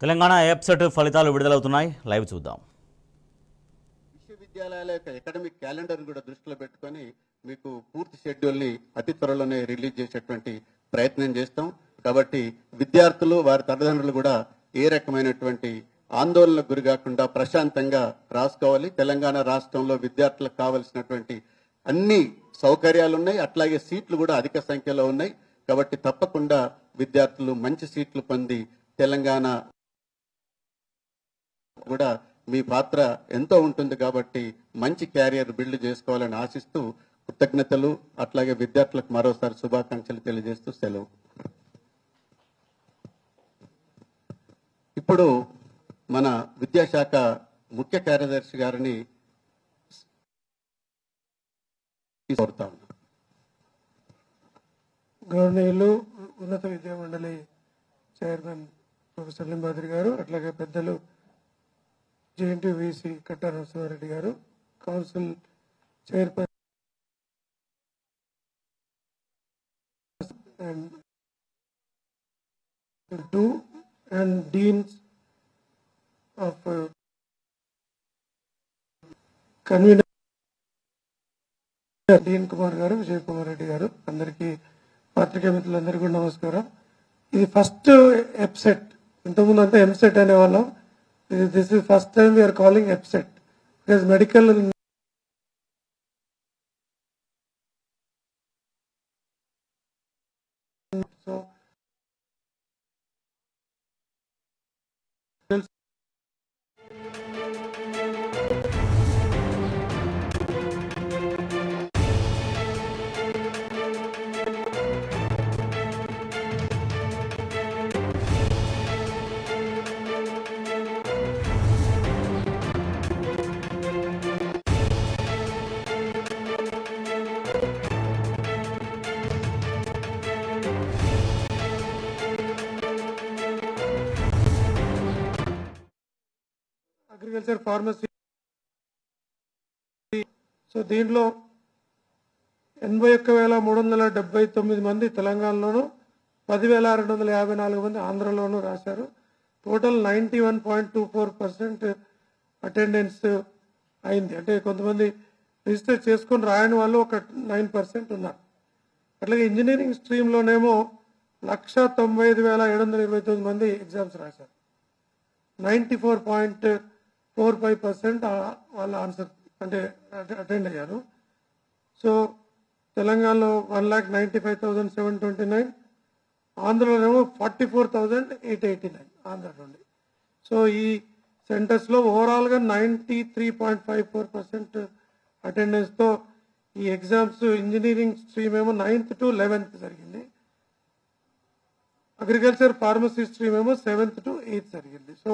తెలంగాణ ఎప్సెట్ ఫలితాలు విడుదలవుతున్నాయి. లైవ్ చూద్దాం. విశ్వవిద్యాలయాల యొక్క అకాడమిక్ క్యాలెండర్ కూడా దృష్టిలో పెట్టుకొని మీకు పూర్తి షెడ్యూల్ని అతి త్వరలోనే రిలీజ్ చేసేటువంటి ప్రయత్నం చేస్తాం. కాబట్టి విద్యార్థులు వారి తల్లిదండ్రులు కూడా ఏ రకమైనటువంటి ఆందోళనకు గురి కాకుండా ప్రశాంతంగా రాసుకోవాలి. తెలంగాణ రాష్ట్రంలో విద్యార్థులకు కావలసినటువంటి అన్ని సౌకర్యాలు ఉన్నాయి, అట్లాగే సీట్లు కూడా అధిక సంఖ్యలో ఉన్నాయి. కాబట్టి తప్పకుండా విద్యార్థులు మంచి సీట్లు పొంది తెలంగాణ కూడా మీ పాత్ర ఎంతో ఉంటుంది. కాబట్టి మంచి క్యారియర్ బిల్డ్ చేసుకోవాలని ఆశిస్తూ కృతజ్ఞతలు, అట్లాగే విద్యార్థులకు మరోసారి శుభాకాంక్షలు తెలియజేస్తూ సెలవు. ఇప్పుడు మన విద్యాశాఖ ముఖ్య కార్యదర్శి గారిని కోరుతా ఉన్నాం. గవర్నర్లు, ఉన్నత విద్యా మండలి చైర్మన్ ప్రొఫెసర్ లింబాద్రి గారు, అట్లాగే పెద్దలు జేఎన్టీ వీసీ కట్టా నరసింహారెడ్డి గారు, council chairperson and deans of convener dean Kumar గారు, విజయ్ కుమార్ రెడ్డి గారు, అందరికీ పత్రికా మిత్రులందరికీ కూడా నమస్కారం. ఇది ఫస్ట్ ఎప్సెట్, ఇంతకుముందు అంతా ఎంసెట్ అనేవాళ్ళం. This is first time we're calling EAPCET because medical so agriculture, pharmacy. So దీంట్లో 81,379 మంది తెలంగాణలోను, 10,254 మంది ఆంధ్రలోనూ రాశారు. టోటల్ 91.24% అటెండెన్స్ అయింది. అంటే కొంతమంది రిజిస్టర్ చేసుకొని రాయని వాళ్ళు ఒక 9% ఉన్నారు. అట్లాగే ఇంజనీరింగ్ స్ట్రీమ్లోనేమో 1,95,729 మంది ఎగ్జామ్స్ రాశారు. 94.45% వాళ్ళ ఆన్సర్ అంటే అటెండ్ అయ్యారు. సో తెలంగాణలో 1,95,729, ఆంధ్రలోనేమో 44,889 ఆంధ్ర నుండి. సో ఈ సెంటర్స్లో ఓవరాల్గా 93.54% అటెండెన్స్తో ఈ ఎగ్జామ్స్ ఇంజనీరింగ్ స్ట్రీమ్ ఏమో 9th to 11th జరిగింది. అగ్రికల్చర్, ఫార్మసీ స్ట్రీమ్ ఏమో 7th to 8th జరిగింది. సో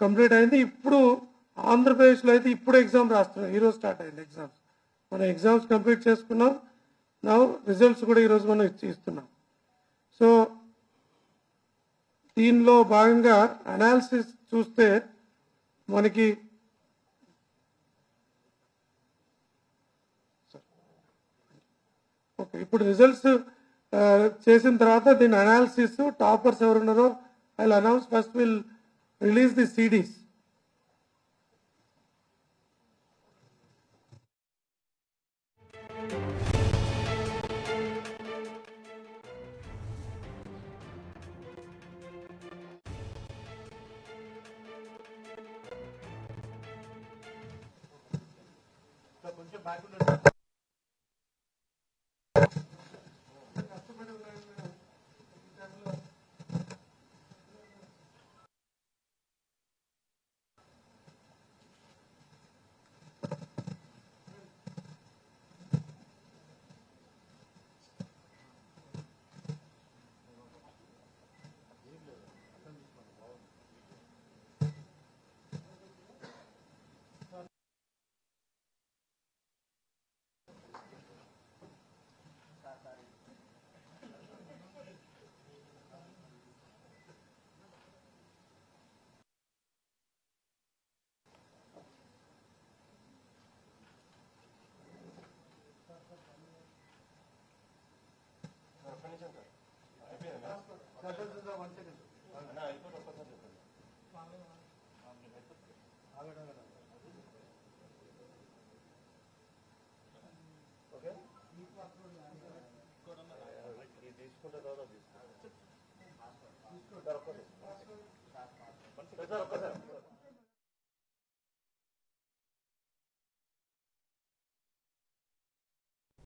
కంప్లీట్ అయింది. ఇప్పుడు ఆంధ్రప్రదేశ్లో అయితే ఇప్పుడు ఎగ్జామ్ రాస్తున్నాం. ఈరోజు స్టార్ట్ అయింది ఎగ్జామ్స్. మనం ఎగ్జామ్స్ కంప్లీట్ చేసుకున్నాం. నా రిజల్ట్స్ కూడా ఈరోజు మనం ఇస్తున్నాం. సో దీనిలో భాగంగా అనాలిసిస్ చూస్తే మనకి ఓకే, ఇప్పుడు రిజల్ట్స్ చేసిన తర్వాత దీని అనాలిసిస్, టాపర్స్ ఎవరున్నారో I will announce. First will release the CDs. ఒక్కసారి